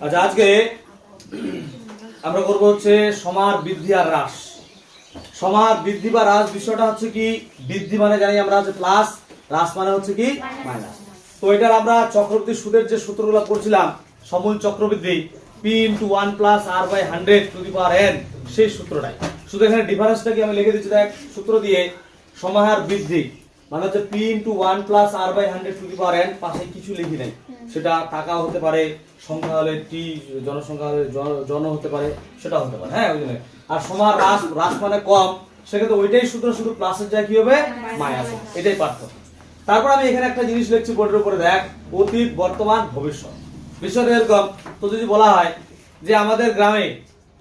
আচ্ছা, আজকে আমরা করবো হচ্ছে সমার বৃদ্ধি আর হ্রাস। সমার বৃদ্ধি বা হ্রাস বিষয়টা হচ্ছে কি, বৃদ্ধি মানে জানি আমরা হচ্ছে প্লাস, হ্রাস মানে হচ্ছে কি মাইনাস। তো এটার আমরা চক্রবৃদ্ধি সুদের যে সূত্রগুলো করছিলাম, সমূল চক্রবৃদ্ধি p * 1 + r/100⁴n, সেই সূত্রটাই। শুধু এখানে ডিফারেন্সটা কি আমি লিখে দিচ্ছি, দেখ সূত্র দিয়ে সমাহার বৃদ্ধি মানে হচ্ছে p * 1 + r/100⁴n, পাশে কিছু লিখি নাই, সেটা টাকা হতে পারে, সংখ্যা হলে টি, জনসংখ্যা হলে জন হতে পারে, সেটা হতে পারে। হ্যাঁ, ওই জন্য। আর সমার হ্রাস, হ্রাস মানে কম, সেক্ষেত্রে ওইটাই সূত্র, শুধু প্লাসের যায় কি হবে মাইনাস, এটাই পার্থক্য। তারপর আমি এখানে একটা জিনিস লিখছি বোর্ডের উপরে, দেখ অতীত, বর্তমান, ভবিষ্যৎ। বিষয়টা এরকম, তো যদি বলা হয় যে আমাদের গ্রামে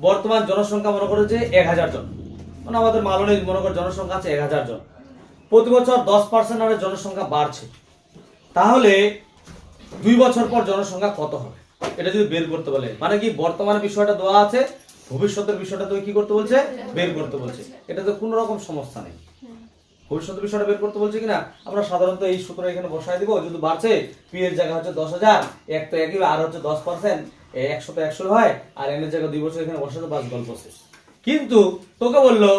বর্তমান জনসংখ্যা মনে করে যে 1000 জন, মানে আমাদের মালনে মনে করে জনসংখ্যা আছে 1000 জন, প্রতি বছর 10% হারে জনসংখ্যা বাড়ছে, তাহলে 2 বছর পর জনসংখ্যা কত হবে, এটা যদি বের করতে বলে, মানে কি বর্তমানের বিষয়টা দেওয়া আছে, ভবিষ্যতের বিষয়টা তো কি করতে বলছে, বের করতে বলছে। এটা তো কোনো রকম সমস্যা নেই, ভবিষ্যতের বিষয়টা বের করতে বলছে কিনা, আমরা সাধারণত এই সূত্র এখানে বসায় দিব। যদি বাড়ছে, পি এর জায়গা হচ্ছে 10,000, এক তো একই, আর হচ্ছে 10%, 100 তো 100 হয়, আর এন এর জায়গা 2 বছর এখানে বসাতে, বাস গল্প শেষ। কিন্তু তোকে বললো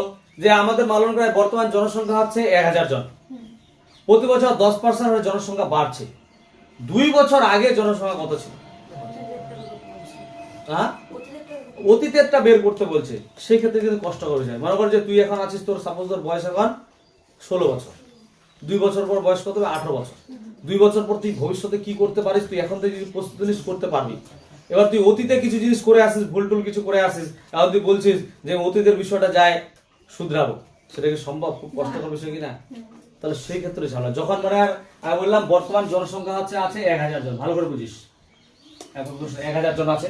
যে আমাদের মালনগড়ায় বর্তমান জনসংখ্যা হচ্ছে 1000 জন, প্রতি বছর 10% হারে জনসংখ্যা বাড়ছে, 2 বছর আগে জনসংখ্যা কত ছিল? হ্যাঁ, অতীতেরটা বের করতে বলছে। সেই ক্ষেত্রে কিন্তু কষ্ট করে যায়। মনে কর যে তুই এখন আছিস, তোর সাপোজ তোর বয়স এখন 16 বছর, 2 বছর পর বয়স কত হবে? 18 বছর। 2 বছর পর তুই ভবিষ্যতে কি করতে পারিস, তুই এখন থেকে প্রস্তুতি নিস, করতে পারবি। এবার তুই অতীতে কিছু জিনিস করে আসিস, ভুল টুল কিছু করে আসিস, এখন তুই বলছিস যে অতীতের বিষয়টা যায় শুধরাবো, সেটা কি সম্ভব? খুব কষ্টকর বিষয় কিনা? তাহলে সেই ক্ষেত্রে ঝামেলা। যখন মানে আমি বললাম বর্তমান জনসংখ্যা আছে 1000 জন, ভালো করে বুঝিস, 1000 জন আছে,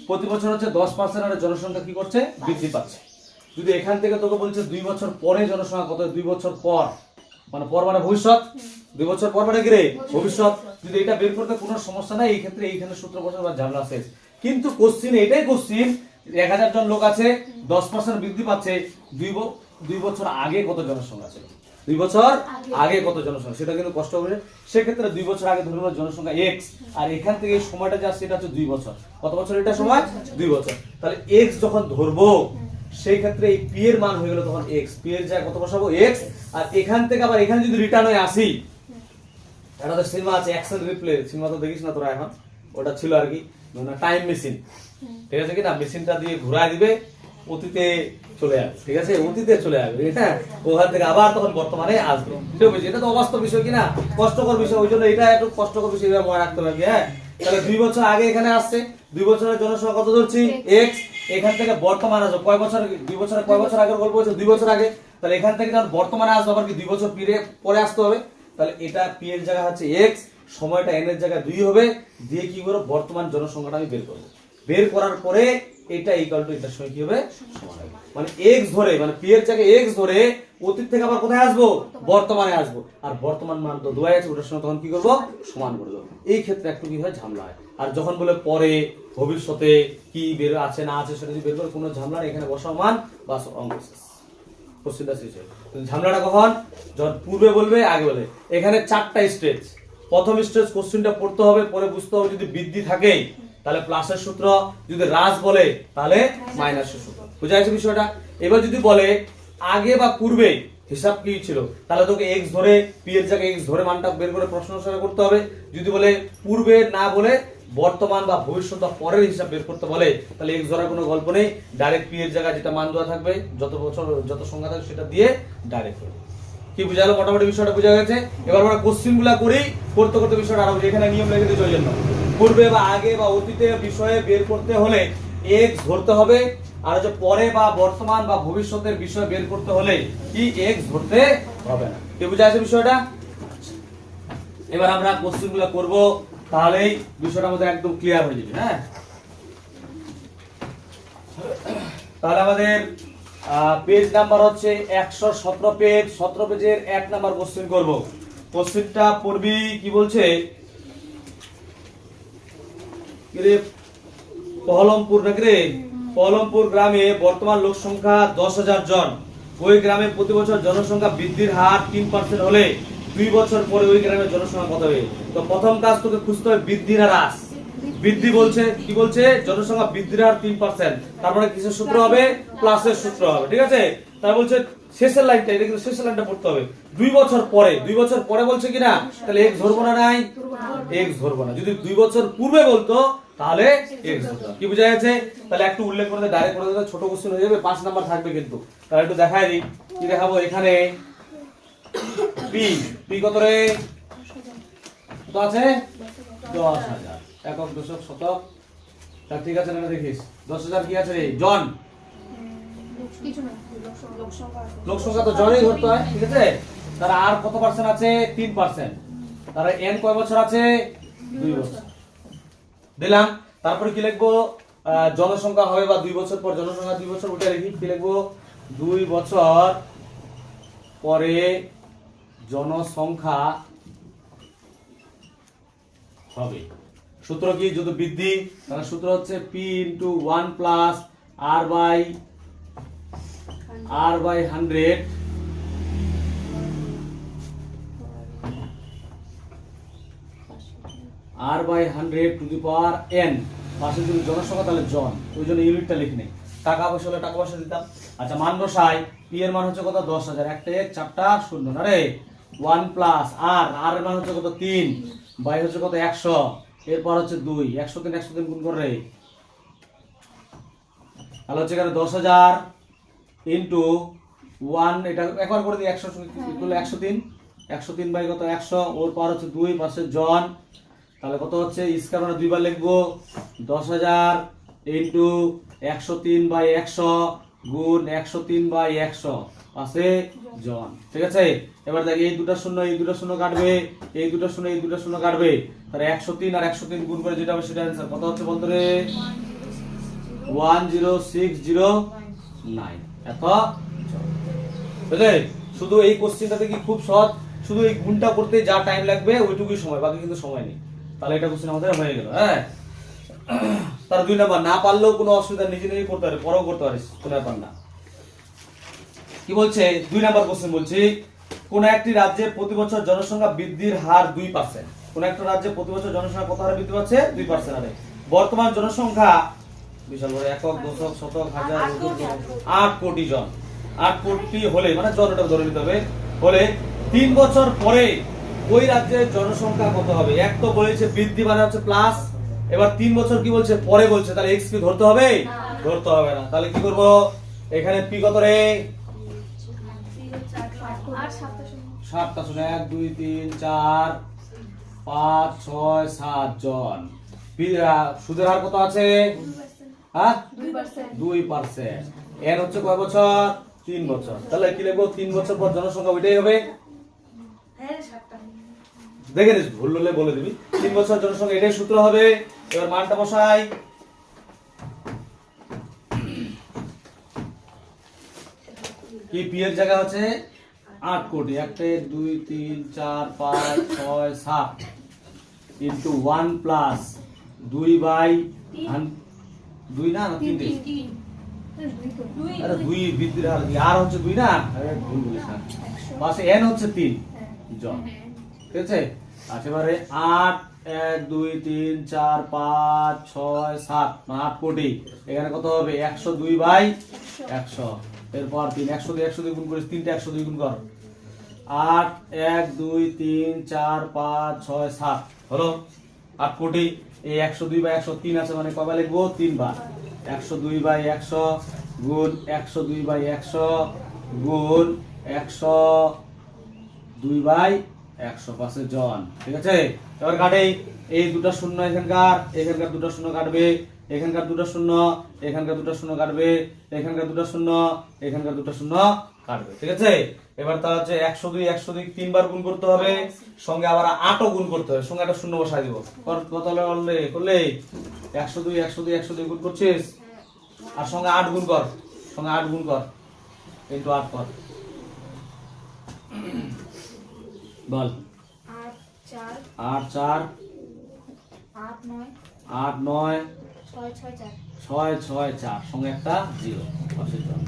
প্রতি বছর হচ্ছে 10% হারে জনসংখ্যা কি করছে, বৃদ্ধি পাচ্ছে। যদি এখান থেকে তোকে বলছে 2 বছর পরে জনসংখ্যা কত, 2 বছর পর মানে পর মানে ভবিষ্যৎ, 2 বছর পর মানে কি রে, ভবিষ্যৎ। যদি এটা বের করতে কোনো সমস্যা নাই, এই ক্ষেত্রে এইখানে সূত্র বসানো বা ঝামেলা শেষ। কিন্তু কোশ্চিন এটাই কোশ্চিন, 1000 জন লোক আছে, 10% বৃদ্ধি পাচ্ছে, 2 বছর আগে কত জনসংখ্যা ছিল, 2 বছর আগে কত জনসংখ্যা, সেটা কিন্তু কষ্ট হবে। সেক্ষেত্রে 2 বছর আগে ধরুন জনসংখ্যা x, আর এখান থেকে এই সময়টা যা সেটা হচ্ছে 2 বছর। কত বছর এটা সময়? 2 বছর। তাহলে x যখন ধরবো, সেই ক্ষেত্রে এই p এর মান হয়ে গেল তখন x, p এর জায়গায় কত বসাবো, x। আর এখান থেকে আবার এখানে যদি রিটার্ন হয়ে আসি, এটা তো সিনেমা আছে অ্যাকশন রিপ্লে, সিনেমা তো দেখিস না তোরা এখন, ওটা ছিল আর কি টাইম মেশিন, ঠিক আছে কিনা, মেশিনটা দিয়ে ঘুরায় দিবে, অতীতে চলে আসবে, ঠিক আছে, অতীতে চলে আসবে, হ্যাঁ, ওখান থেকে আবার তখন বর্তমানে আসবে। ঠিক আছে, এটা তো অবাস্তব বিষয় কিনা, কষ্টকর বিষয়, ওই জন্য এটা একটু কষ্টকর বিষয়, এটা মনে রাখতে হবে। হ্যাঁ, তাহলে 2 বছর আগে এখানে আসছে, 2 বছরের জনসংখ্যা কত ধরছি, x, এখান থেকে বর্তমানে আসবে, কয় বছর, 2 বছরের কয় বছর আগের গল্প হচ্ছে, 2 বছর আগে। তাহলে এখান থেকে যখন বর্তমানে আসবে, আবার কি 2 বছর পরে আসতে হবে। তাহলে এটা p এর জায়গা হচ্ছে x, সময়টা n এর জায়গায় 2 হবে, দিয়ে কি করব, বর্তমান জনসংখ্যাটা আমি বের করব। বের করার পরে এটা ইকুয়াল টু এটার সঙ্গে কি হবে, সমান হবে। মানে x ধরে, মানে p এর জায়গায় x ধরে অতীত থেকে আবার কোথায় আসবো, বর্তমানে আসবো, আর বর্তমান মান তো দেওয়া আছে, ওটার সঙ্গে তখন কি করব, সমান করে দেবো। এই ক্ষেত্রে একটু কি হয়, ঝামেলা হয়। আর যখন বলে পরে, ভবিষ্যতে কি বের আছে না আছে, সেটা যদি বের করে কোনো ঝামেলা নেই, এখানে বসাও মান, বাস অঙ্ক শেষ, কোশ্চেনটা শেষ হয়। ঝামেলাটা কখন, যখন পূর্বে বলবে, আগে বলে। এখানে 4টা স্টেজ। প্রথম স্টেজ কোশ্চেনটা পড়তে হবে, পরে বুঝতে হবে, যদি বৃদ্ধি থাকে তাহলে প্লাসের সূত্র, যদি হ্রাস বলে তাহলে মাইনাসের সূত্র। বুঝা গেছে বিষয়টা? এবার যদি বলে আগে বা পূর্বে হিসাব কি ছিল, তাহলে তোকে x ধরে, p এর জায়গায় x ধরে মানটা বের করে প্রশ্ন করতে হবে। যদি বলে পূর্বে না বলে বর্তমান বা ভবিষ্যৎ বা পরের হিসাব বের করতে বলে, তাহলে x ধরার কোনো গল্প নেই, ডাইরেক্ট p এর জায়গায় যেটা মান দেওয়া থাকবে, যত বছর যত সংখ্যা থাকবে সেটা দিয়ে ডাইরেক্ট করবে। কি বুঝা গেল? মোটামুটি বিষয়টা বুঝা গেছে। এবার আমরা কোশ্চেন গুলা করি, করতে করতে বিষয়টা আরো, এখানে নিয়ম লিখে দিতে ওই জন্য, পূর্বে বা আগে বা অতীতে বিষয়ে বের করতে হলে x ধরতে হবে, আর হচ্ছে পরে বা বর্তমান বা ভবিষ্যতের বিষয় বের করতে হলে কি x ধরতে হবে না। কি বুঝা গেছে বিষয়টা? এবার আমরা কোশ্চেন গুলা করব, তাহলেই বিষয়টা আমাদের একদম ক্লিয়ার হয়ে যাবে। হ্যাঁ, তাহলে আমাদের পেজ নাম্বার হচ্ছে 117 পেজ, 17 পেজের 1 নাম্বার কোশ্চেন করব। কোশ্চেনটা পড়বি, কি বলছে, পহলমপুর নাকি রে, পহলমপুর গ্রামে বর্তমান লোক সংখ্যা 10,000 জন, ওই গ্রামে প্রতি বছর জনসংখ্যা বৃদ্ধির হার 3% হলে 2 বছর পরে ওই গ্রামের জনসংখ্যা কত হবে? তো প্রথম কাজ তোকে খুঁজতে হবে বৃদ্ধি না হ্রাস। বৃদ্ধি বলছে, কি বলছে, জনসংখ্যা বৃদ্ধির হার 3%, তার মানে কিসের সূত্র হবে, প্লাসের সূত্র হবে, ঠিক আছে। তাই বলছে শেষের লাইনটা, এটা কিন্তু শেষের লাইনটা পড়তে হবে, 2 বছর পরে, 2 বছর পরে বলছে কিনা, তাহলে x ধরবো না, নাই x ধরবো না। যদি 2 বছর পূর্বে বলতো তাহলে x ধরতো। কি বোঝা গেছে? তাহলে একটু উল্লেখ করে ডাইরেক্ট করে দিলে ছোট কোশ্চেন হয়ে যাবে, 5 নাম্বার থাকবে কিন্তু। তাহলে একটু দেখাই দিই, কি দেখাবো এখানে, p কত রে, কত আছে, 10,000 একক দশক শতক। তা ঠিক আছে না, দেখিস 10,000 কি আছে রে, জন, লোক সংখ্যা তো জনেই ধরতে হয়, ঠিক আছে। তার আর কত পার্সেন্ট আছে, 3%। তার n কয় বছর আছে, 2 বছর দিলাম। তারপরে কি লিখবো, জনসংখ্যা হবে বা 2 বছর পর, জনসংখ্যা 2 বছর, ওটা লিখি, কি লিখবো, 2 বছর পরে জনসংখ্যা হবে। সূত্র কি, যদি বৃদ্ধি, তাহলে সূত্র হচ্ছে p * 1 + r by 100 r by 100 to the power n। পাশে যদি জনসংখ্যা তাহলে জন, ওই জন্য ইউনিটটা লিখি নেই। টাকা পয়সা হলে টাকা পয়সা দিতাম। আচ্ছা, মান বসাই, p এর মান হচ্ছে কত, 10,000, একটা 1 4টা 0 না রে, 1 + r এর মান হচ্ছে কত, 3, বাই হচ্ছে কত, 100, এরপর হচ্ছে 2, 100 গুণ করে, তাহলে হচ্ছে এখানে 10,000 ইনটু 1, এটা একবার করে দিই, 100 ইকুয়াল 103 বাই কত, 100, ওর পার হচ্ছে 2, পাশে জন, তাহলে কত হচ্ছে, স্কয়ার মানে দুইবার লিখবো, 10,000 ইনটু 103 বাই 100 গুণ 103 বাই 100 পাশে জন, ঠিক আছে। এবার দেখ, এই দুটো শূন্য এই দুটো শূন্য কাটবে, এই দুটো শূন্য এই দুটো শূন্য কাটবে, তাহলে 103 আর 103 গুণ করে যেটা হবে সেটা অ্যানসার কত হচ্ছে বলতো রে, 10609। এত বুঝলে, শুধু এই কোশ্চেনটাতে কি খুব সহজ, শুধু এই গুণটা করতে যা টাইম লাগবে ওইটুকুই সময়, বাকি কিন্তু সময় নেই। তাহলে এটা কোশ্চেন আমাদের হয়ে গেল। হ্যাঁ, তার 2 নাম্বার, না পারলেও কোনো অসুবিধা, নিজে নিজে করতে পারে, পরেও করতে পারিস, কোনো ব্যাপার না। কি বলছে, 2 নাম্বার কোশ্চেন বলছি, কোন একটি রাজ্যে প্রতি বছর জনসংখ্যা বৃদ্ধির হার 2%। কোন একটা রাজ্যে প্রতি বছর জনসংখ্যা কত হারে বৃদ্ধি পাচ্ছে, 2% হারে। বর্তমান জনসংখ্যা, বিশাল বড়, একক দশক শতক হাজার 8 কোটি জন, 8 কোটি হলে, মানে জনটা ধরে নিতে হবে, হলে 3 বছর পরে ওই রাজ্যের জনসংখ্যা কত হবে। এক তো বলেছে বৃদ্ধি মানে হচ্ছে প্লাস, এবার 3 বছর কি বলছে, পরে বলছে, তাহলে x কি ধরতে হবে, ধরতে হবে না। তাহলে কি করব, এখানে p কত রে, 7টা শূন্য, 1 2 3 4 5 6 7 জন। সুদের হার কত আছে, হ্যাঁ 2%। n হচ্ছে কয় বছর, 3 বছর। তাহলে কি লিখবো, 3 বছর পর জনসংখ্যা ওইটাই হবে, দেখে নিস, ভুল হলে বলে দিবি। 3 বছর জনসংখ্যা, এটাই সূত্র হবে। এবার মানটা বসাই, কি p এর জায়গা হচ্ছে 8 কোটি, 1 2 3 4 5 6 7 ইনটু 1 প্লাস 2 বাই 2 না 3 আরে 2 বৃদ্ধির হার, আর হচ্ছে 2 না, আরে ভুল বলিস না, পাশে n হচ্ছে 3 জন, ঠিক আছে। আচ্ছা, এবারে 8 1 2 3 4 5 6 7 8 কোটি, এখানে কত হবে, 102 বাই 100, এরপর 3, 102 গুণ করিস, 3টা 102 গুণ কর, 8 1 2 3 4 5 6 7 হলো 8 কোটি। এই 102 বাই 103 আছে, মানে কয়বার লিখবো, 3 বার। 102 বাই 100 গুণ 102 বাই 100 গুণ 102 বাই 100 পাশে জন, ঠিক আছে। এবার কাটে, এই দুটো শূন্য এখানকার, এখানকার দুটো শূন্য কাটবে, এখানকার দুটো শূন্য, এখানকার দুটো শূন্য কাটবে, এখানকার দুটো শূন্য, এখানকার দুটো শূন্য কাটবে, ঠিক আছে। এবার তার হচ্ছে 102 3 বার গুণ করতে হবে, সঙ্গে আবার 8ও গুণ করতে হবে, সঙ্গে একটা শূন্য বসাই দিব, কত করলে 102 গুণ করছিস, আর সঙ্গে 8 গুণ কর, সঙ্গে 8 গুণ কর, ইনটু 8 কর, বল 8 4 8 9 6 6 4, সঙ্গে একটা 0 পাশে জন।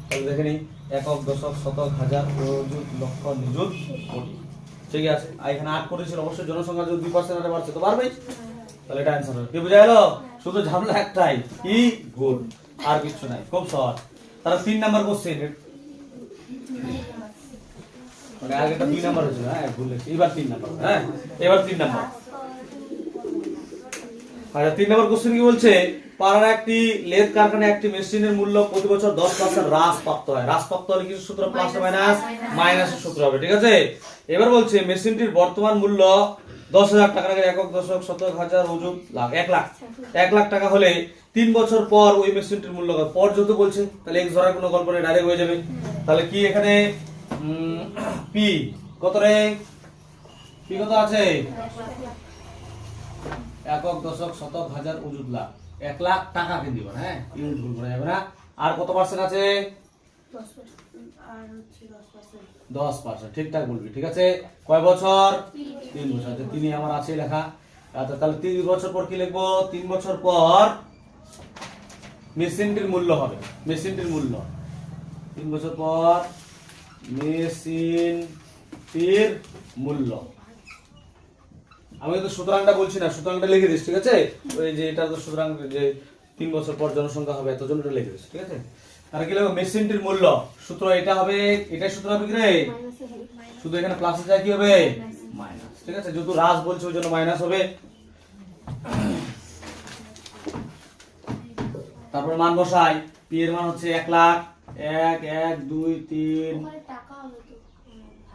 তাহলে দেখে নিই, একক দশক শতক হাজার প্রযুত লক্ষ নিযুত কোটি। ঠিক আছে। আর এখানে 8 করেছিল, অবশ্যই জনসংখ্যা যদি 2% হারে বাড়ছে তো বাড়বেই, তাহলে এটা অ্যান্সার হবে। কি বুঝা গেল? শুধু ঝামেলা একটাই, কি গুণ, আর কিছু নাই, খুব সহজ। তাহলে 3 নাম্বার কোশ্চেন, মানে আগেটা 2 নাম্বার হয়েছিল, হ্যাঁ ভুল হয়েছে, এবার 3 নাম্বার, হ্যাঁ এবার 3 নাম্বার। আচ্ছা 3 নাম্বার কোশ্চেন কি বলছে, পাড়ার একটি লেদ কারখানায় একটি মেশিনের মূল্য প্রতি বছর 10% হ্রাস প্রাপ্ত হয়। হ্রাস প্রাপ্ত হলে কিছু সূত্র প্লাস মাইনাস, মাইনাসের সূত্র হবে, ঠিক আছে। এবার বলছে মেশিনটির বর্তমান মূল্য 10,000 টাকা, একক দশক শতক হাজার ওজন লাখ, 1 লাখ, 1 লাখ টাকা হলে 3 বছর পর ওই মেশিনটির মূল্য কত? পর যত বলছে, তাহলে এক্স ধরার কোনো গল্প নেই, ডাইরেক্ট হয়ে যাবে। তাহলে কি এখানে পি কত রে, পি কত আছে? একক দশক শতক হাজার ওজন লাখ, 1 লাখ টাকা কে দিব, হ্যাঁ ইউনিট ভুল করা যাবে না। আর কত পার্সেন্ট আছে? 10%, ঠিকঠাক বলবি, ঠিক আছে। কয় বছর? 3 বছর। আচ্ছা 3 আমার আছে লেখা। আচ্ছা তাহলে 3 বছর পর কি লিখবো? 3 বছর পর মেশিনটির মূল্য হবে, মেশিনটির মূল্য 3 বছর পর মেশিনটির মূল্য। আমি তো সুতরাংটা বলছি না, সুতরাংটা লিখে দিস, ঠিক আছে। ওই যে এটা তো সুতরাং, যে 3 বছর পর জনসংখ্যা হবে এতজন, এটা লিখে দিস, ঠিক আছে। আর কি লিখবো? মেশিনটির মূল্য সূত্র এটা হবে, এটাই সূত্র হবে কি রে? শুধু এখানে প্লাসে যায় কি হবে? মাইনাস, ঠিক আছে। যেহেতু হ্রাস বলছে ওই জন্য মাইনাস হবে। তারপর মান বসাই, পি এর মান হচ্ছে 1 লাখ, 1 1 2 3,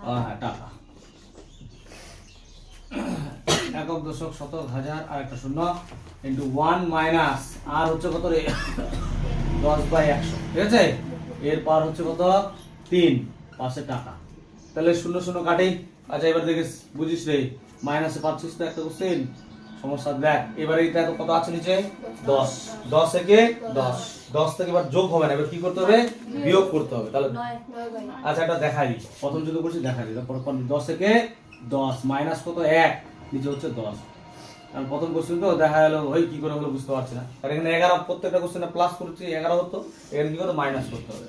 হ্যাঁ টাকা, একক দশক শতক হাজার আর একটা শূন্য ইন্টু 1 মাইনাস আর হচ্ছে কত রে? 10/100, ঠিক আছে। এর পার হচ্ছে কত? 3, পাশে টাকা, তাহলে 0 0 কাটি। আচ্ছা এবার দেখিস, বুঝিস রে, মাইনাসে পাচ্ছিস তো একটা কোশ্চেন সমস্যা, দেখ এবারে এটা কত আছে নিচে? 10, 10 থেকে 10, 10 থেকে এবার যোগ হবে না, এবার কি করতে হবে? বিয়োগ করতে হবে, তাহলে আচ্ছা এটা দেখাই, প্রথম যদি করছি দেখাই, তারপর 10 থেকে 10 মাইনাস কত? 1, নিচে হচ্ছে 10। কারণ প্রথম কোশ্চেন তো দেখা গেল ওই কি করে হলো বুঝতে পারছি না, কারণ এখানে 11 প্রত্যেকটা কোশ্চেনে প্লাস করছি 11 হতো, এখানে কি করতে? মাইনাস করতে হবে,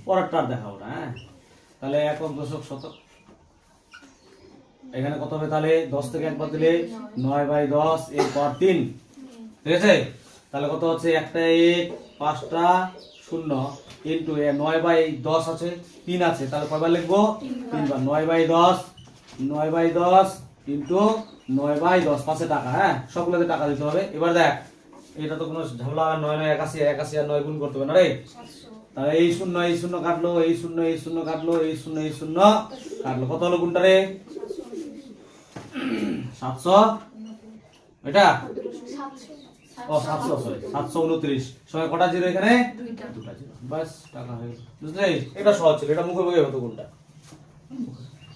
পরেরটা দেখাবো না, হ্যাঁ। তাহলে একক দশক শতক, এখানে কত হবে? তাহলে 10 থেকে একবার দিলে 9/10 এর পাওয়ার 3, ঠিক আছে। তাহলে কত হচ্ছে? একটা 1, 5টা 0 ইন্টু 9/10 আছে, 3 আছে, তাহলে কয়বার লিখবো? 3 বার। 9/10, 9/10 ইন্টু 9/10, পাশে টাকা, হ্যাঁ সবগুলোতে টাকা দিতে হবে। এবার দেখ এটা তো কোনো ঝামেলা, 9 9 81, 81 আর 9 গুণ করতে হবে না রে। তাহলে এই 0 কাটলো, এই 0 কাটলো, এই 0 কাটলো, কত হলো গুণটা রে? 700, এটা ও 700, সরি 729, সময় কটা জিরো এখানে? দুটা জিরো, বাস টাকা হয়ে গেল, বুঝলে। এটা সহজ ছিল, এটা মুখে মুখে হতো কোনটা,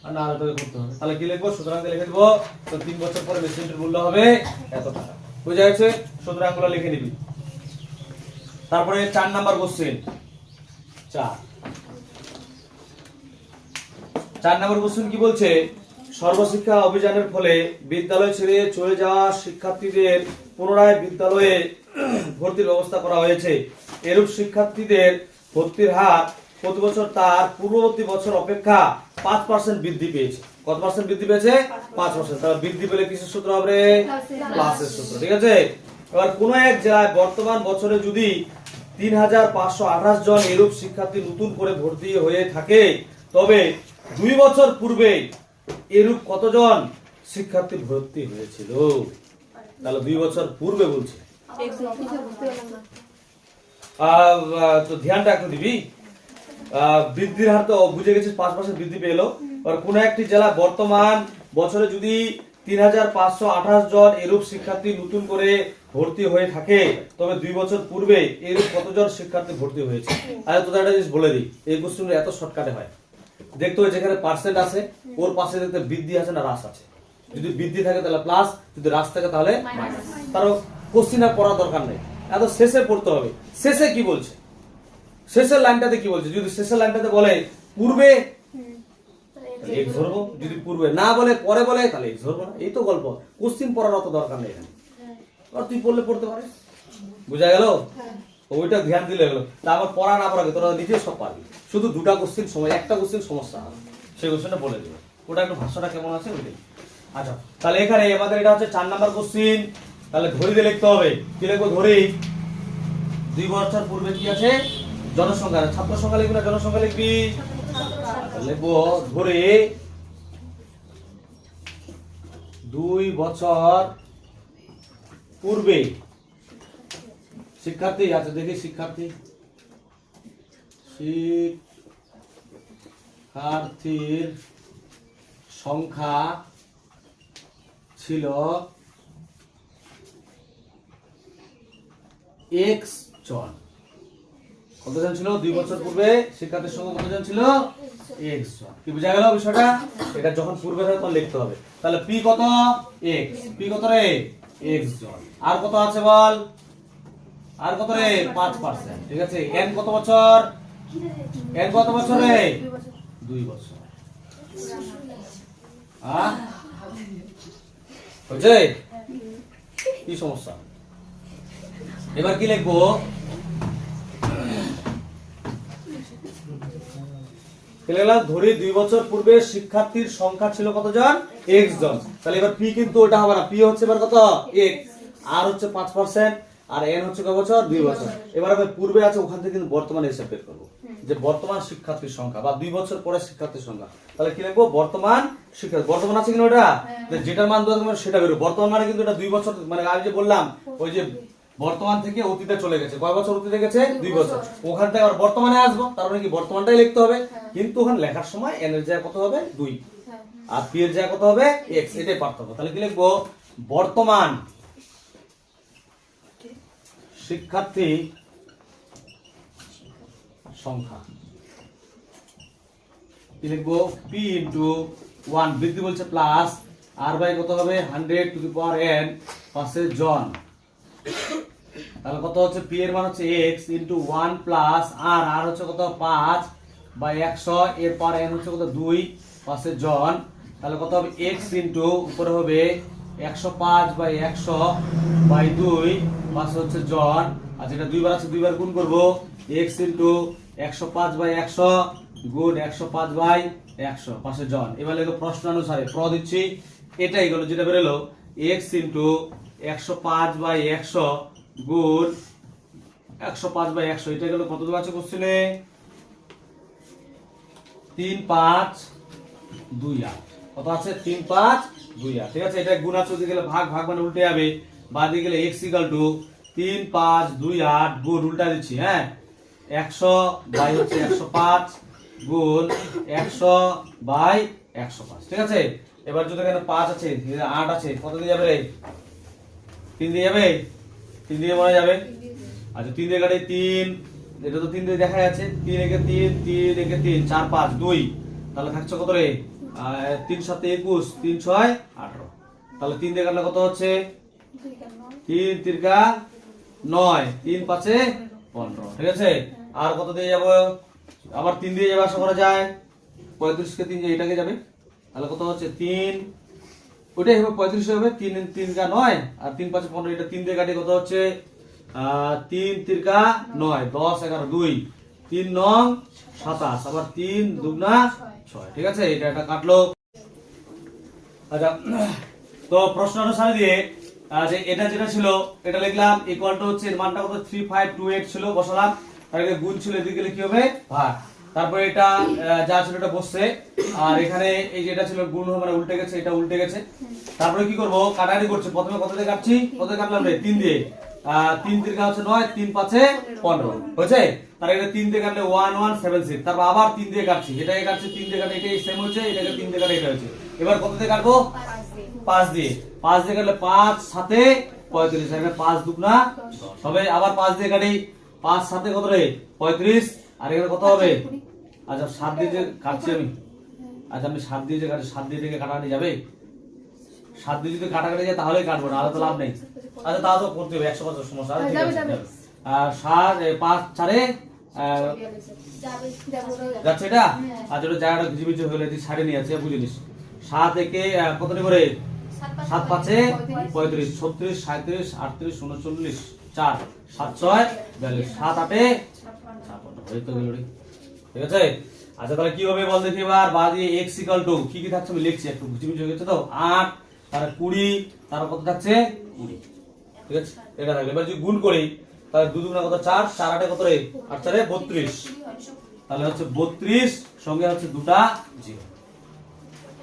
আর না হলে করতে হবে। তাহলে কি লিখবো? সুতরাং লিখে দেবো, তো 3 বছর পরে মেশিনটির মূল্য হবে এত টাকা, বুঝা গেছে। সুতরাংগুলো লিখে নিবি। তারপরে 4 নাম্বার কোশ্চেন, 4 নাম্বার কোশ্চেন কি বলছে? সর্বশিক্ষা অভিযানের ফলে বিদ্যালয় ছেড়ে চলে যাওয়া শিক্ষার্থীদের পুনরায় বিদ্যালয়ে ভর্তির ব্যবস্থা করা হয়েছে। এরূপ শিক্ষার্থীদের ভর্তির হার প্রতি বছর তার পূর্ববর্তী বছর অপেক্ষা 5% বৃদ্ধি পেয়েছে। কত পার্সেন্ট বৃদ্ধি পেয়েছে? 5%। তাহলে বৃদ্ধি পেলে কিসের সূত্র হবে? প্লাসের সূত্র, ঠিক আছে। এবার কোন এক জেলায় বর্তমান বছরে যদি 3528 জন এরূপ শিক্ষার্থী নতুন করে ভর্তি হয়ে থাকে, তবে 2 বছর পূর্বে এরূপ কতজন শিক্ষার্থী ভর্তি হয়েছিল? তাহলে 2 বছর পূর্বে বলছে, তো ধ্যানটা একটু দিবি। বৃদ্ধির হার তো বুঝে গেছিস, 5% বৃদ্ধি পেলো। আর কোন একটি জেলা বর্তমান বছরে যদি 3528 জন এরূপ শিক্ষার্থী নতুন করে ভর্তি হয়ে থাকে, তবে 2 বছর পূর্বে এরূপ কতজন শিক্ষার্থী ভর্তি হয়েছে? আর তোদের একটা জিনিস বলে দিই, এই কোশ্চেন এত শর্টকাটে হয়। দেখতে হবে যেখানে পার্সেন্ট আছে ওর পাশে দেখতে বৃদ্ধি আছে না হ্রাস আছে। যদি বৃদ্ধি থাকে তাহলে প্লাস, যদি হ্রাস থাকে তাহলে মাইনাস। তার কোশ্চেন আর পড়ার দরকার নেই, এত শেষে পড়তে হবে। শেষে কি বলছে? শেষের লাইনটাতে কি বলছে? যদি শেষের লাইনটাতে বলে পূর্বে, এক্স ধরবো। যদি পূর্বে না বলে, পরে বলে, তাহলে এক্স ধরবো না। এই তো গল্প, কোশ্চেন পড়ার অত দরকার নেই এখানে। আর তুই পড়লে পড়তে পারিস, বুঝা গেল? ওইটা ধ্যান দিলে হলো। তা আমার পড়া না পড়াকে তোরা নিজে সব পারবি। শুধু দুটা কোশ্চেন সময়, একটা কোশ্চেন সমস্যা হবে, সেই কোশ্চেনটা বলে দেবে। ওটা একটু ভাষাটা কেমন আছে ওইটাই। আচ্ছা তাহলে এখানে আমাদের এটা হচ্ছে 4 নাম্বার কোশ্চিন। তাহলে ধরি দিয়ে লিখতে হবে। কি লিখবো? ধরি 2 বছর পূর্বে কি আছে? জনসংখ্যা। ছাত্র সংখ্যা লিখবি না জনসংখ্যা লিখবি? লিখবো ধরে 2 বছর পূর্বে শিক্ষার্থী আছে, দেখি শিক্ষার্থীর সংখ্যা ছিল x জন। কতজন ছিল? 2 বছর পূর্বে শিক্ষার্থীর সংখ্যা কতজন ছিল? x জন। কি বোঝা গেল বিষয়টা? এটা যখন পূর্বে থাকে তখন লিখতে হবে। তাহলে p কত? x। p কত রে? x জন। আর কত আছে বল? আর কত রে? 5%। ঠিক আছে। n কত বছর? n কত বছর রে? 2 বছর। বুঝছে? কি সমস্যা? এবার কি লিখবো? ধরি 2 বছর পূর্বে শিক্ষার্থীর সংখ্যা ছিল কতজন? x জন। তাহলে এবার p কিন্তু ওটা হবে না। p হচ্ছে এবার কত? x। আর হচ্ছে 5%, আর n হচ্ছে কত বছর? 2 বছর। এবার আমি পূর্বে আছে ওখান থেকে কিন্তু বর্তমানে হিসাব বের করব, যে বর্তমান শিক্ষার্থীর সংখ্যা বা 2 বছর পরে শিক্ষার্থীর সংখ্যা। তাহলে কি লিখবো? বর্তমান শিক্ষার্থী। বর্তমান আছে কিনা ওটা? যেটার মান দেওয়া সেটা বেরো। বর্তমান মানে কিন্তু এটা 2 বছর, মানে আমি যে বললাম ওই যে বর্তমান থেকে অতীতে চলে গেছে, কয় বছর অতীতে গেছে? 2 বছর। ওখান থেকে আবার বর্তমানে আসবো, তার মানে কি বর্তমানটাই লিখতে হবে। কিন্তু ওখানে লেখার সময় n এর জায়গা কত হবে? 2, আর p এর জায়গা কত হবে? x। এটাই পার্থক্য। তাহলে কি লিখবো? বর্তমান শিক্ষার্থী সংখ্যা। কি লিখবো? p ইনটু 1 বৃদ্ধি বলছে প্লাস r বাই কত হবে? 100 টু দি পাওয়ার n পাশে জন। তাহলে কত হচ্ছে? p এর মান হচ্ছে x ইনটু 1 প্লাস r হচ্ছে কত? 5 বাই 100 এর পাওয়ার n হচ্ছে কত? 2 পাশে জন। তাহলে কত হবে? x ইনটু উপরে হবে 105 বাই 100 বাই 2 পাশে হচ্ছে জন। আর যেটা 2 বার আছে 2 বার গুণ করব। x ইনটু 105 বাই 100 গুণ 105 বাই 100 পাশে জন। এবার লিখো প্রশ্ন অনুসারে প্র দিচ্ছি। এটাই গেল যেটা বেরোলো x ইনটু 105 বাই 100 গুণ 105 বাই 100। এটা গেল কত দেওয়া আছে কোশ্চেনে? 3528। কত আছে? 3528। ঠিক আছে। এটা গুণ আছে, ওদিকে গেলে ভাগ, ভাগ মানে উল্টে যাবে। বাদিকে গেলে x ইকুয়াল টু 3528 গুণ উল্টা দিচ্ছি, হ্যাঁ 100 বাই হচ্ছে 105 গুণ 100 বাই 105। ঠিক আছে। এবার যদি এখানে 5 আছে, 8 আছে, কত দিয়ে যাবে রে? 3 দিয়ে যাবে? 3 দিয়ে মনে যাবে। আচ্ছা 3 দিয়ে কাটে 3, এটা তো 3 দিয়ে দেখা যাচ্ছে। 3 একে 3, 3 একে 3, 4 5 2। তাহলে থাকছে কত রে? 3 7 21, 3 6 18। তাহলে 3 দিয়ে কাটলে কত হচ্ছে? 3 তিরকা 9, 3 5 15। ঠিক আছে। আর কত দিয়ে যাব? আবার 3 দিয়ে যাবে, আশা করা যায়। 35 কে 3 দিয়ে এটাকে যাবে। তাহলে কত হচ্ছে? 3, ওইটাই হবে 35 হবে। 3 3 কা 9 আর 3 5 15। এটা 3 দিয়ে কাটে কত হচ্ছে? 3 তিরকা 9, 10 11 2, 3 9 27, আবার 3 দুগুনা 6। ঠিক আছে। এটা একটা কাটলো। আচ্ছা তো প্রশ্ন অনুসারে দিয়ে যে এটা যেটা ছিল এটা লিখলাম ইকুয়াল টু হচ্ছে এর মানটা কত? 3528 ছিল, বসালাম। তার আগে গুণ ছিল, এদিকে গেলে কি হবে? ভাগ। তারপরে এটা যা ছিল এটা বসছে, আর এখানে এই যে এটা ছিল গুণ হবে, মানে উল্টে গেছে, এটা উল্টে গেছে। তারপরে কি করব? কাটাকাটি করছি। প্রথমে কত দিয়ে কাটছি? কত দিয়ে কাটলাম রে? 3 দিয়ে। 3 তিরকা হচ্ছে 9, 3 5 15 হয়েছে। তার এটা 3 দিয়ে কাটলে 1176। তারপর আবার 3 দিয়ে কাটছি, এটাকে কাটছি 3 দিয়ে কাটলে এটাই সেম হচ্ছে, এটাকে 3 দিয়ে কাটলে এটা হচ্ছে। এবার কত দিয়ে কাটবো? 5 দিয়ে। 5 দিয়ে কাটলে 5 7 35, আর 5 দুগুনা 10 হবে। আবার 5 দিয়ে কাটি, 5 7 কত রে? 35। আর এখানে কত হবে? আচ্ছা 7 দিয়ে যে কাটছি আমি, আচ্ছা আমি 7 দিয়ে যে কাটি, 7 দিয়ে থেকে কাটাকাটি যাবে? 7 দিয়ে যদি কাটাকাটি যায় তাহলে কাটবো, না তো লাভ নেই। আচ্ছা তাও তো করতে হবে, 150 সমস্যা। আর ঠিক আছে। আর 7 5 4 যাচ্ছে এটা। আর যেটা জায়গাটা ঘিজিবিজি হলে তুই ছাড়ে নিয়ে আছে, বুঝে নিস। 7 একে কত করে? 7 5 35, 36 37 38 39 4 7 6 42 7 8 56 হয়ে তো গেল রে। ঠিক আছে। আচ্ছা তাহলে কি হবে বল দেখি এবার, বা দিয়ে x ইকুয়াল টু কি কি থাকছে আমি লিখছি, একটু বুঝিয়ে হয়ে গেছে তো, 8 তার 20, তার কত থাকছে 20, ঠিক আছে এটা থাকবে। এবার যদি গুণ করি তাহলে 2 দুগুণা কত 4, 4 8 কত রে 8 4 32, তাহলে হচ্ছে 32 সঙ্গে হচ্ছে দুটা 0,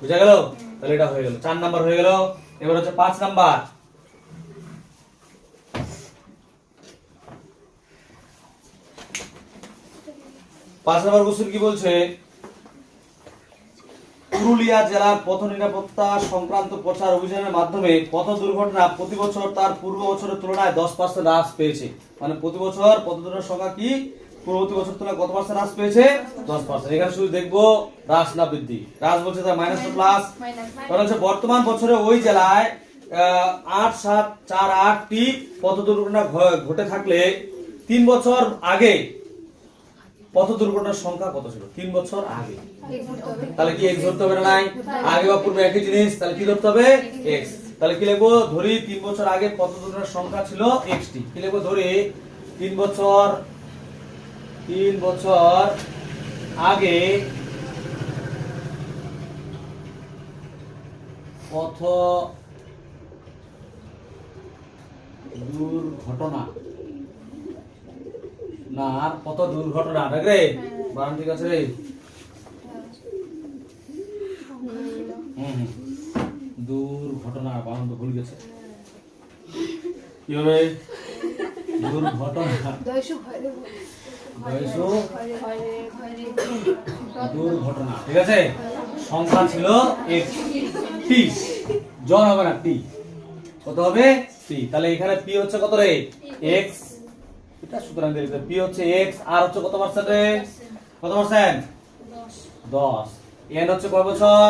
বুঝা গেল? তাহলে এটা হয়ে গেল 4 নাম্বার হয়ে গেল। এবার হচ্ছে 5 নাম্বার, 5 নাম্বার কোশ্চেন কি বলছে, পুরুলিয়া জেলার পথ নিরাপত্তা সংক্রান্ত প্রচার অভিযানের মাধ্যমে পথ দুর্ঘটনা প্রতি বছর তার পূর্ব বছরের তুলনায় 10% হ্রাস পেয়েছে। মানে প্রতি বছর পথ দুর্ঘটনার সংখ্যা কি পূর্ববর্তী বছর তুলনায় কত পার্সেন্ট হ্রাস পেয়েছে? 10%। এখানে শুধু দেখবো হ্রাস না বৃদ্ধি, হ্রাস বলছে তার মাইনাস না প্লাস। কারণ হচ্ছে বর্তমান বছরে ওই জেলায় 8 7 4 8টি পথ দুর্ঘটনা ঘটে থাকলে 3 বছর আগে পথ দুর্ঘটনার সংখ্যা কত ছিল 3 বছর আগে? তাহলে কি x ধরতে হবে না নাই? আগে বা পূর্বে একই জিনিস, তাহলে কি ধরতে হবে x। তাহলে কি লিখবো, ধরি 3 বছর আগে পথ দুর্ঘটনার সংখ্যা ছিল x টি, কি লিখবো, ধরি 3 বছর আগে পথ দুর্ঘটনা না পথ দুর্ঘটনা দেখ রে বানান ঠিক আছে রে, দুর্ঘটনা বানান তো ভুল গেছে, কি হবে দুর্ঘটনা, দুর্ঘটনা, ঠিক আছে। সংখ্যা ছিল টি, জন হবে না টি, কত হবে টি। তাহলে এখানে পি হচ্ছে কত রে এক্স, এটা সুতরাং পি হচ্ছে এক্স, আর হচ্ছে কত পার্সেন্ট রে, কত পার্সেন্ট 10, এন হচ্ছে কয় বছর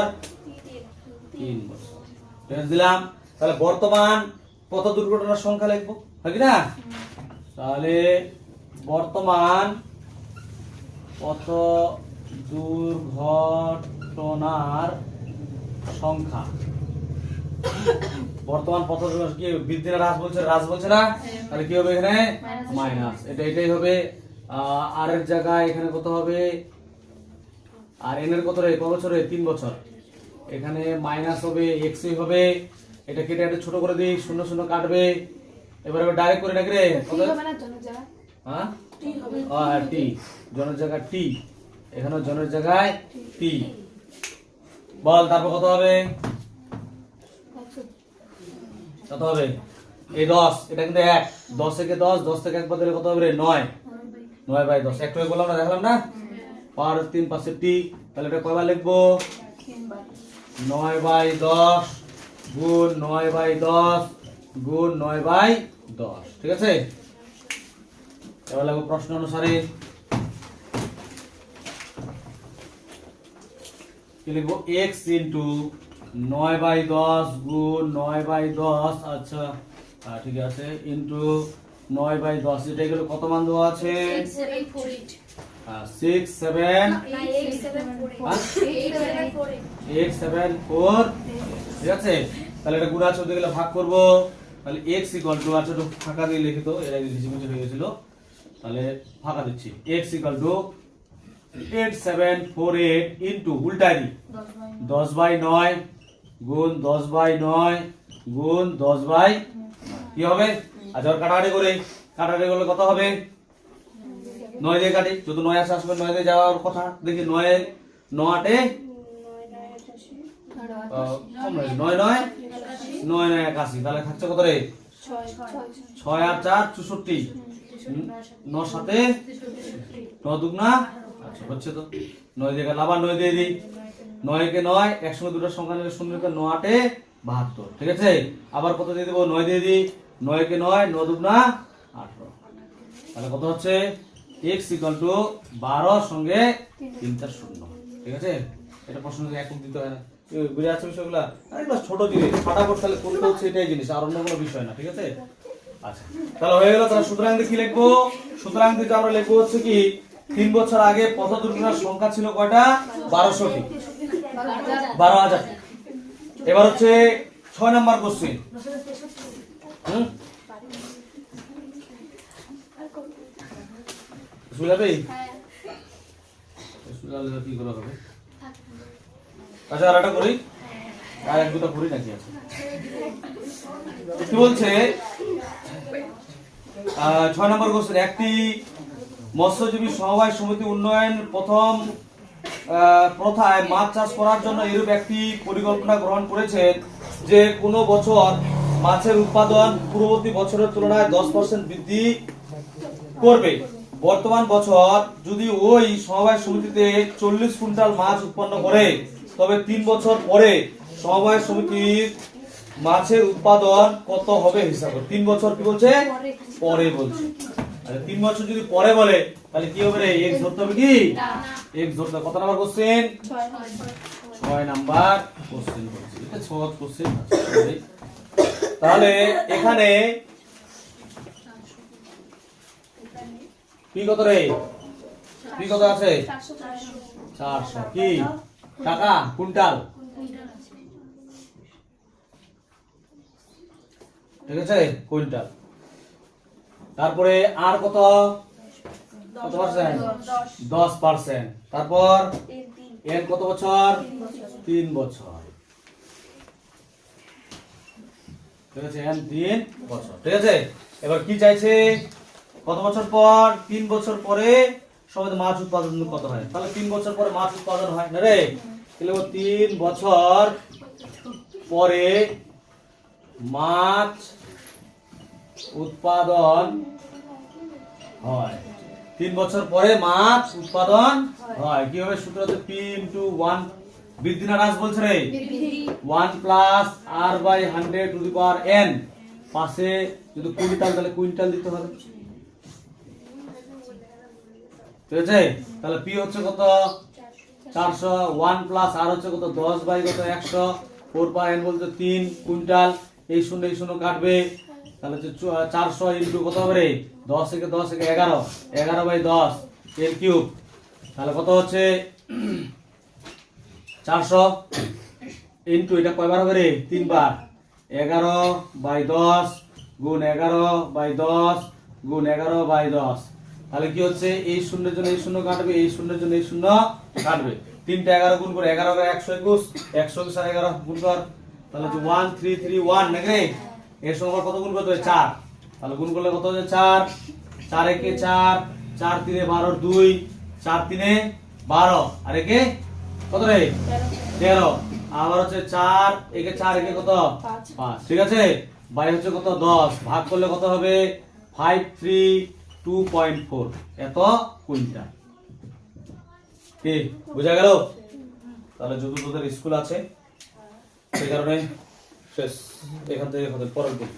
3 বছর, ঠিক দিলাম। তাহলে বর্তমান পথ দুর্ঘটনার সংখ্যা লিখবো, হয় কি না? তাহলে বর্তমান পথ দুর্ঘটনার সংখ্যা, বর্তমান পথ দুর্ঘটনা কি বৃদ্ধি না হ্রাস বলছে, হ্রাস বলছে না, তাহলে কি হবে এখানে মাইনাস, এটাই হবে। আর এর জায়গায় এখানে কত হবে, আর এন এর কত রে কত বছরে 3 বছর, এখানে মাইনাস হবে এক্স হবে, এটা কেটে একটা ছোট করে দিই, শূন্য শূন্য কাটবে। এবারে ডাইরেক্ট করে রাখি রে, হ্যাঁ টি জনের জায়গায় টি, এখানে জনের জায়গায় টি, বল তারপর কত হবে, কত হবে এই 10, এটা কিন্তু 1, 10 থেকে 10 থেকে 1 বাদ দিলে কত হবে রে 9, 9/10, একটু বললাম না দেখালাম না, পাওয়ার 3 পাশে টি, তাহলে এটা কয়বার লিখবো 9/10 গুণ 9/10 গুণ 9/10, ঠিক আছে। এবার লাগবে প্রশ্ন অনুসারে কি লিখবো, x ইনটু 9/10 গুণ 9/10, আচ্ছা ঠিক আছে, ইনটু 9/10, এটা গেল কত মান দেওয়া আছে 6 7 8 7 4, ঠিক আছে। তাহলে এটা গুণ আছে ওদিকে গেলে ভাগ করব, তাহলে x ইকুয়াল টু, আচ্ছা একটু ফাঁকা দিয়ে লিখি তো, এর আগে লিখে হয়ে গেছিল, তাহলে ফাঁকা দিচ্ছি, x ইকুয়াল টু 8 7 4 8 ইনটু উল্টাই দি 10/9 গুণ 10/9 গুণ 10/, কি হবে, আচ্ছা আর কাটাকাটি করে, কাটাকাটি করলে কত হবে 9 দিয়ে কাটি, যদি 9 আসবে 9 দিয়ে যাওয়ার কথা, দেখি 9 9 8 9 9 81, তাহলে থাকছে কত রে 6 আর 4 64, 9 7 9 দুগুণা, আচ্ছা হচ্ছে তো 9 দিয়ে আবার 9 দিয়ে দিই, 9 কে 9 একসঙ্গে দুটো সংখ্যা নিলে 0 কে 9 8 72, ঠিক আছে। আবার কত দিয়ে দেব 9 দিয়ে দিই, 9 কে 9 9 দুগুণা 18, তাহলে কত হচ্ছে x ইকুয়াল টু 12 সঙ্গে 3 4 0, ঠিক আছে। এটা প্রশ্ন একক দিতে হয় না, বুঝে আছে বিষয়গুলো, আরে এগুলো ছোট জিনিস, ফাটাফট তাহলে করতে হচ্ছে এটাই জিনিস, আর অন্য কোনো বিষয় না, ঠিক আছে। আচ্ছা তাহলে হয়ে গেল, তাহলে সুতরাং কি লিখবো, সুতরাং দিতে আমরা লিখবো হচ্ছে কি 3 বছর আগে পথ দুর্ঘটনার সংখ্যা ছিল কয়টা 1200টি, 12,000। এবার হচ্ছে 6 নাম্বার কোশ্চেন, বুঝলে তাহলে কি করে হবে? আচ্ছা আর একটা করি, আর এক দুটো করি নাকি আছে কি বলছে 6 নম্বর কোশ্চেন। একটি মৎস্যজীবী সমবায় সমিতি উন্নয়ন প্রথম প্রথায় মাছ চাষ করার জন্য এরূপ একটি পরিকল্পনা গ্রহণ করেছেন যে কোনো বছর মাছের উৎপাদন পূর্ববর্তী বছরের তুলনায় 10% বৃদ্ধি করবে। বর্তমান বছর যদি ওই সমবায় সমিতিতে 40 কুইন্টাল মাছ উৎপন্ন করে তবে 3 বছর পরে সমবায় সমিতির মাছের উৎপাদন কত হবে হিসাব করে। 3 বছর কি বলছে? পরে বলছে। আচ্ছা 3 বছর যদি পরে বলে তাহলে কি হবে রে? x ধরতে হবে কি? x ধরতে হবে। কত নাম্বার কোশ্চেন? 6 নাম্বার কোশ্চেন বলছে। এটা সহজ কোশ্চেন। তাহলে এখানে কি কত রে? কি কত আছে? 400 কি টাকা কুইন্টাল, ঠিক আছে কুইন্টাল। তারপরে আর কত কত পার্সেন্ট? 10%। তারপর এর কত বছর? 3 বছর, ঠিক আছে এর 3 বছর, ঠিক আছে। এবার কি চাইছে? কত বছর পর? 3 বছর পরে সবাই মাছ উৎপাদন কত হয়? তাহলে 3 বছর পরে মাছ উৎপাদন হয় না রে? তাহলে 3 বছর পরে মাছ উৎপাদন হয়। 3 বছর পরে মাছ উৎপাদন হয়। কি হবে? সূত্র হচ্ছে p * 1 বৃদ্ধি না হ্রাস বলছে রে? 1 plus r by 100 to the power n। পাশে যদি কুইন্টাল তাহলে কুইন্টাল দিতে হবে, ঠিক আছে। তাহলে p হচ্ছে কত? 400। 1 প্লাস r হচ্ছে কত? 10 বাই কত? 100। 4 পাওয়ার n বলতে 3 কুইন্টাল। এই শূন্য কাটবে, তাহলে হচ্ছে 400 ইনটু কত হবে রে? 10 থেকে 10 থেকে 11, 11 বাই 10 এর কিউব। তাহলে কত হচ্ছে? 400 ইনটু এটা কয়বার হবে রে? 3 বার। 11 বাই 10 গুণ 11 বাই 10 গুণ 11 বাই 10। তাহলে কি হচ্ছে? এই শূন্যের জন্য এই শূন্য কাটবে, এই শূন্যের জন্য এই শূন্য কাটবে। 3টা 11 গুণ করে 11 বাই 121, 121 আর 11 গুণ কর, তাহলে হচ্ছে 1331 নাকি রে? এর সঙ্গে আবার কত গুণ করতে হবে? 4। তাহলে গুণ করলে কত হচ্ছে? 4, 4 একে 4, 4 3 12 2, 4 3 12 আর একে কত রে? 13। আবার হচ্ছে 4 একে 4 একে কত? 5, ঠিক আছে। বাই হচ্ছে কত? 10। ভাগ করলে কত হবে? 532.4 এত কুইন্টাল। কি বুঝা গেল? তাহলে যদি তোদের স্কুল আছে সেই কারণে শেষ, এখান থেকে পরের দিন।